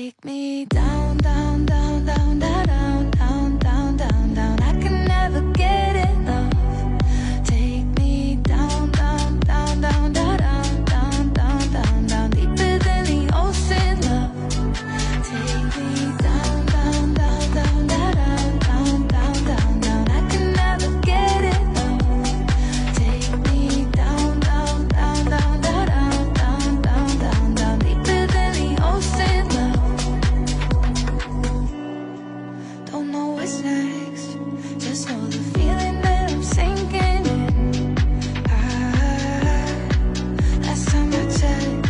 Take me down, down, down, down, down, down, down, down, down. I can never get enough. Take me down, down, down, down, down, down, down, down, down, deeper than the ocean, love. Take me down, down, down, down, down, down, down, down, down. I can never get enough. Take me down, down, down, down, down, down, down, down, down, deeper than the ocean, love. Don't know what's next, just know the feeling that I'm sinking in. Last time I checked,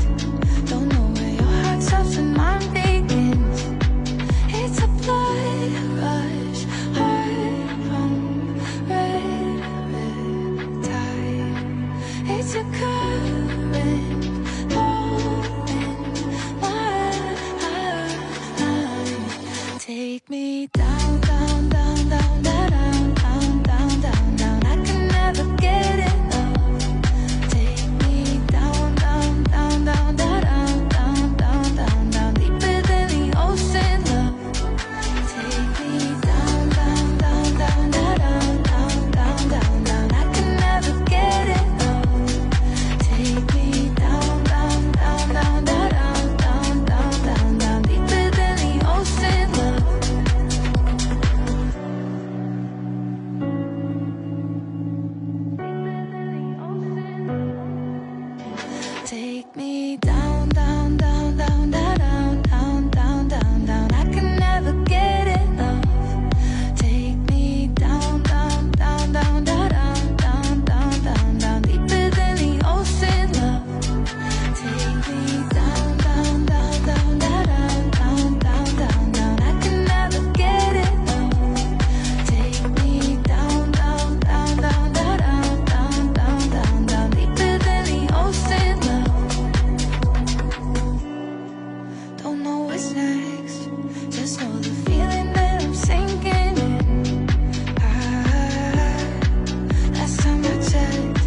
don't know where your heart stops and mine begins. It's a blood rush, heart pump, red, red tide. It's a current flowing mine. Take me down, down, down, down, down, down, down, down, down. I can never get enough. Take me down, down, down, down, down, down, down, down, down, deeper than the ocean, love. Take me down, down, down, down, down, down, down, down, down. I can never get enough. Take me down, down, down, down, down, down, down, down, down, deeper than the ocean, love. Take me down, down, down, down, down, down, down, down, down. I can never get enough. Take me down, down, down, down, down, down, down, down, down, deeper than the ocean, love. Take me down, down, down, down, down, down, down, down, down. I can never get enough. Take me down, down, down, down, down, down, down, down, down, deeper than the ocean, love. Don't know what's next, just know the feeling that I'm sinking in. Last time I checked,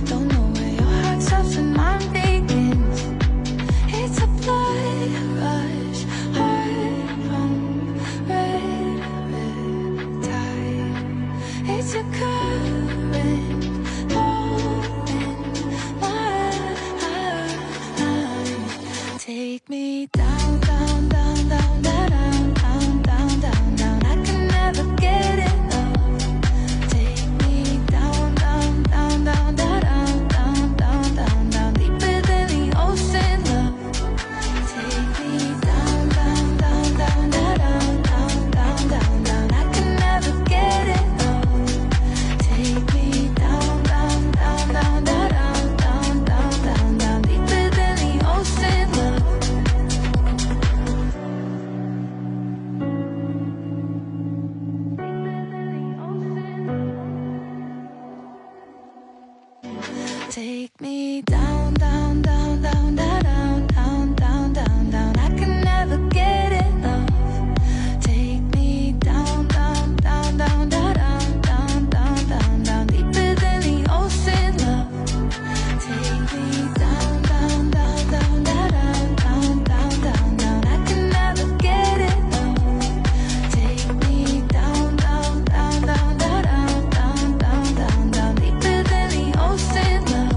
don't know where your heart stops and mine begins. It's a blood rush, heart pump, red, red tide. It's a current flowing mine. Take me down, down, down, down, down, down, down, down, down. I can never get enough. Take me down, down, down, down, down, down, down, down, down, deeper than the ocean, love. Take me down, down, down, down, down, down, down, down, down. I can never get enough. Take me down, down, down, down, down, down, down, down, down, deeper than the ocean, love. Take me down, down, down, down, down, down, down, down, down. I can never get enough. Take me down, down, down, down, down, down, down, down, down, deeper than the ocean, love. Take me down, down, down, down, down, down, down, down, down. I can never get enough. Take me down, down, down, down, down, down, down, down, down, deeper than the ocean, love.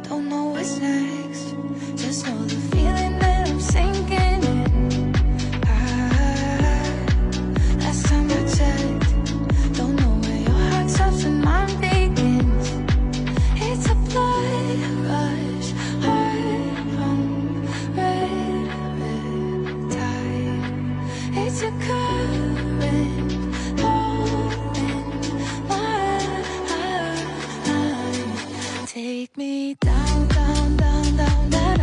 Don't know what's next, just know the feeling that I'm sinking in. Last time I checked, don't know where your heart stops and mine begins. It's a blood rush, heart pump, red, red tide. It's a current flowing mine. Take me down, down, down, down, down,